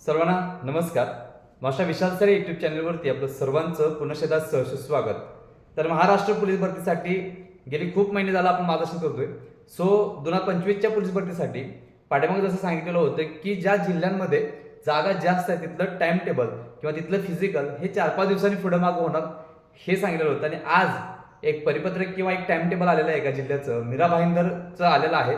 सर्वांना नमस्कार. माझ्या विशाल सर यूट्यूब चॅनलवरती आपलं सर्वांचं पुनश्च स्वागत. तर महाराष्ट्र पोलीस भरतीसाठी गेली खूप महिने झाला आपण मार्गदर्शन करतोय. 2025च्या पोलीस भरतीसाठी पाठीमागे जसं सांगितलेलं होतं की ज्या जिल्ह्यांमध्ये जागा जास्त आहे तिथलं टाइम टेबल किंवा तिथलं फिजिकल हे 4-5 दिवसांनी पुढे मागं होणार हे सांगितलेलं होतं. आणि आज एक परिपत्रक किंवा एक टाइम टेबल आलेलं आहे एका जिल्ह्याचं, मीरा भाईंदरचं आलेलं आहे.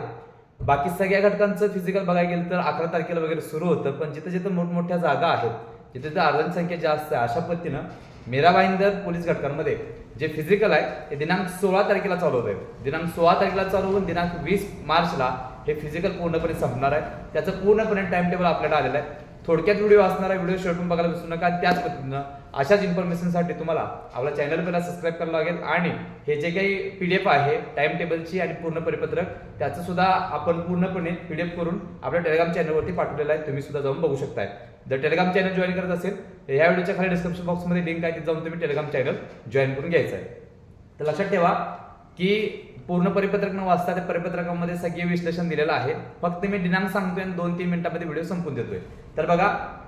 बाकी सगळ्या घटकांचं फिजिकल बघायला गेलं तर 11 तारखेला वगैरे सुरू होतं, पण जिथं जिथं मोठमोठ्या जागा आहेत जिथे जिथं अर्जांची संख्या जास्त आहे अशा पद्धतीनं मीरा भाईंदर पोलीस घटकांमध्ये जे फिजिकल आहे ते दिनांक 16 तारखेला चालू होत आहे. दिनांक 16 तारखेला चालू होऊन दिनांक 20 मार्चला हे फिजिकल पूर्णपणे संपणार आहे. त्याचं पूर्णपणे टाइम टेबल आपल्याला आलेलं आहे. थोडक्यात व्हिडिओ असणार आहे, व्हिडिओ शेवटून बघायला विसरू नका. त्याच पद्धतीनं अशाच इन्फॉर्मेशनसाठी तुम्हाला आपला चॅनल पहिला सबस्क्राईब करावं लागेल आणि हे जे काही PDF आहे टाइम टेबलची आणि पूर्ण परिपत्रक त्याचं सुद्धा आपण पूर्णपणे PDF करून आपल्या टेलिग्राम चॅनलवरती पाठवलेलं आहे. तुम्ही सुद्धा जाऊन बघू शकताय. जर टेलिग्राम चॅनल जॉईन करत असेल तर या व्हिडिओच्या खाली डिस्क्रिप्शन बॉक्समध्ये लिंक आहे, तिथे जाऊन तुम्ही टेलिग्राम चॅनल जॉईन करून घ्यायचं आहे. तर लक्षात ठेवा की पूर्ण परिपत्रक न वाचता त्या परिपत्रकामध्ये सगळे विश्लेषण दिलेलं आहे. फक्त मी दिनांक सांगतोय आणि 2-3 मिनिटांमध्ये व्हिडिओ संपून देतोय. तर बघा,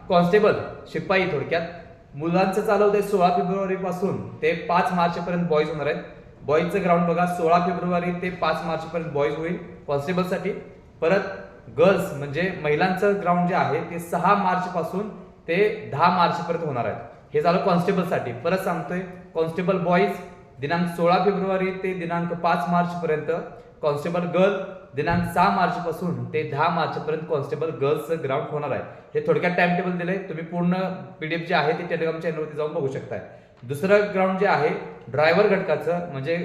कॉन्स्टेबल शिपाई थोडक्यात मुलांचं चालू होतंय 16 फेब्रुवारी पासून ते 5 मार्च पर्यंत बॉईज होणार आहेत. बॉईजचं ग्राउंड बघा 16 फेब्रुवारी ते 5 मार्च पर्यंत बॉईज होईल कॉन्स्टेबलसाठी. परत गर्ल्स म्हणजे महिलांचं ग्राउंड जे आहे ते 6 मार्च पासून ते 10 मार्च पर्यंत होणार आहे. हे झालं कॉन्स्टेबलसाठी. परत सांगतोय, कॉन्स्टेबल बॉईज दिनांक 16 फेब्रुवारी ते दिनांक 5 मार्च पर्यंत, कॉन्स्टेबल गर्ल दिनांक 6 मार्च पासून ते 10 मार्च पर्यंत कॉन्स्टेबल गर्ल्सचं ग्राउंड होणार आहे. हे थोडक्यात टाइम टेबल दिलंय. तुम्ही पूर्ण PDF जे आहे ते टेलिग्राम चॅनलवरती जाऊन बघू शकताय. दुसरं ग्राउंड जे आहे ड्रायव्हर घटकाचं म्हणजे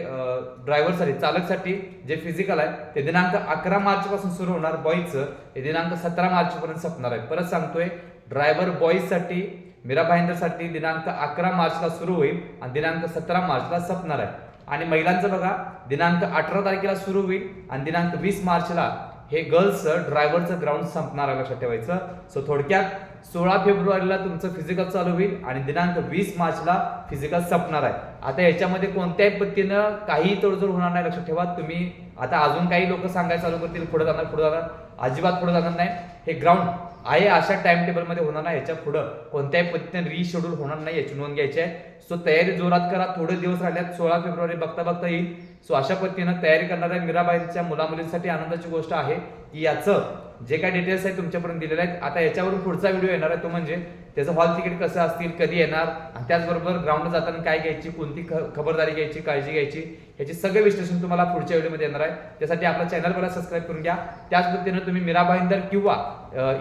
ड्रायव्हरसाठी चालकसाठी जे फिजिकल आहे ते दिनांक 11 मार्च पासून सुरू होणार. बॉईजचं हे दिनांक 17 मार्च पर्यंत संपणार आहे. परत सांगतोय, ड्रायव्हर बॉईजसाठी मीरा भाईंदरसाठी दिनांक 11 मार्चला सुरू होईल आणि दिनांक 17 मार्चला संपणार आहे. आणि महिलांचं बघा दिनांक 18 तारखेला सुरू होईल आणि दिनांक 20 मार्चला हे गर्ल्स ड्रायव्हरचं ग्राउंड संपणार आहे. लक्षात ठेवायचं. सो थोडक्यात 16 फेब्रुवारीला तुमचं फिजिकल चालू होईल आणि दिनांक 20 मार्चला फिजिकल संपणार आहे. आता याच्यामध्ये कोणत्याही पद्धतीनं काही तडजोड होणार नाही. लक्षात ठेवा. तुम्ही आता अजून काही लोक सांगायला चालू करतील पुढे जाणार, अजिबात पुढे जाणार नाही. हे ग्राउंड आहे अशा टाइम टेबलमध्ये होणार नाही. याच्या पुढे कोणत्याही पद्धतीने रिशेड्यूल होणार नाही याची नोंद घ्यायची आहे. सो तयारी जोरात करा. थोडे दिवस राहिल्यात, 16 फेब्रुवारी बघता येईल. सो अशा पद्धतीनं तयारी करणाऱ्या मीराबाईंच्या मुलामुलींसाठी आनंदाची गोष्ट आहे की याचं जे काही डिटेल्स आहेत तुमच्यापर्यंत दिलेले आहेत. आता याच्यावरून पुढचा व्हिडिओ येणार आहे, तो म्हणजे त्याचं हॉल तिकीट कसं असतील, कधी येणार आणि त्याचबरोबर ग्राउंडला जाताना काय घ्यायची, कोणती खबरदारी घ्यायची, काळजी घ्यायची, याचे सगळे विश्लेषण तुम्हाला पुढच्या व्हिडिओमध्ये येणार आहे. त्यासाठी आपला चॅनल मला सबस्क्राईब करून घ्या. त्याच पद्धतीनं तुम्ही मीरा भाईंदर किंवा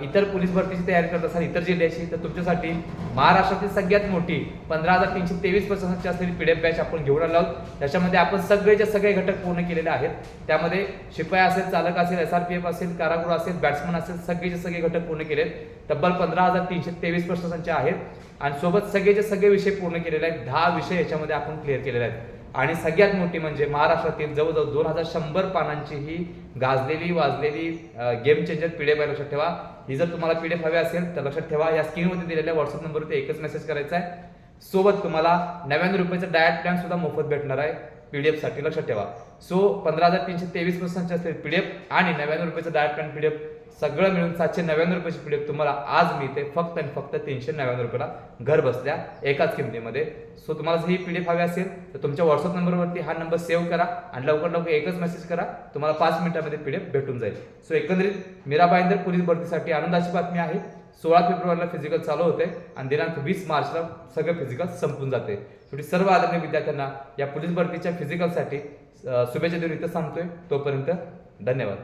इतर पोलीस भरतीची तयारी करत असाल इतर जिल्ह्याची तर तुमच्यासाठी महाराष्ट्रातील सगळ्यात मोठी 15,323 पसंतची असलेली PDF बॅच आपण घेऊन आलो आहोत. त्याच्यामध्ये आपण सगळे घटक पूर्ण केलेले आहेत. त्यामध्ये शिपाई असेल, चालक असेल, SRPF असेल, कारागृह असेल, बॅट्समन असेल, सगळे घटक पूर्ण केलेत. तब्बल 15,323 प्रश्नांचे आहेत आणि सोबत सगळे विषय पूर्ण केलेले आहेत. 10 विषय याच्यामध्ये आपण क्लिअर केलेले आहेत. आणि सगळ्यात मोठी म्हणजे महाराष्ट्रातील जवळजवळ 2100 पानांची ही गाजलेली वाजलेली गेम चेंजर PDF आहे. लक्षात ठेवा. ही जर तुम्हाला PDF हवी असेल तर लक्षात ठेवा, या स्क्रीनवरती दिलेल्या व्हॉट्सअप नंबरवरती एकच मेसेज करायचा आहे. सोबत तुम्हाला 99 रुपयाचा डायट प्लॅन सुद्धा मोफत भेटणार आहे PDF साठी. लक्षात ठेवा. सो 15,323 प्रश्नांचे असलेले PDF आणि 99 रुपयाचा डायट प्लॅन PDF सगळं मिळून 799 रुपयाची PDF तुम्हाला आज मिळते फक्त आणि फक्त 399 रुपयाला घर बसल्या एकाच किमतीमध्ये. सो तुम्हाला जर ही PDF हवी असेल तर तुमच्या व्हॉट्सअप नंबरवरती हा नंबर सेव्ह करा आणि लवकर एकच मेसेज करा. तुम्हाला 5 मिनिटांमध्ये PDF भेटून जाईल. सो एकंदरीत मीरा भाईंदर पोलीस भरतीसाठी आनंदाची बातमी आहे. 16 फेब्रुवारीला फिजिकल चालू होते आणि दिनांक 20 मार्चला सगळं फिजिकल संपून जाते. शेवटी सर्व आदरणीय विद्यार्थ्यांना या पोलीस भरतीच्या फिजिकलसाठी शुभेच्छा देऊन इथं सांगतोय. तोपर्यंत धन्यवाद.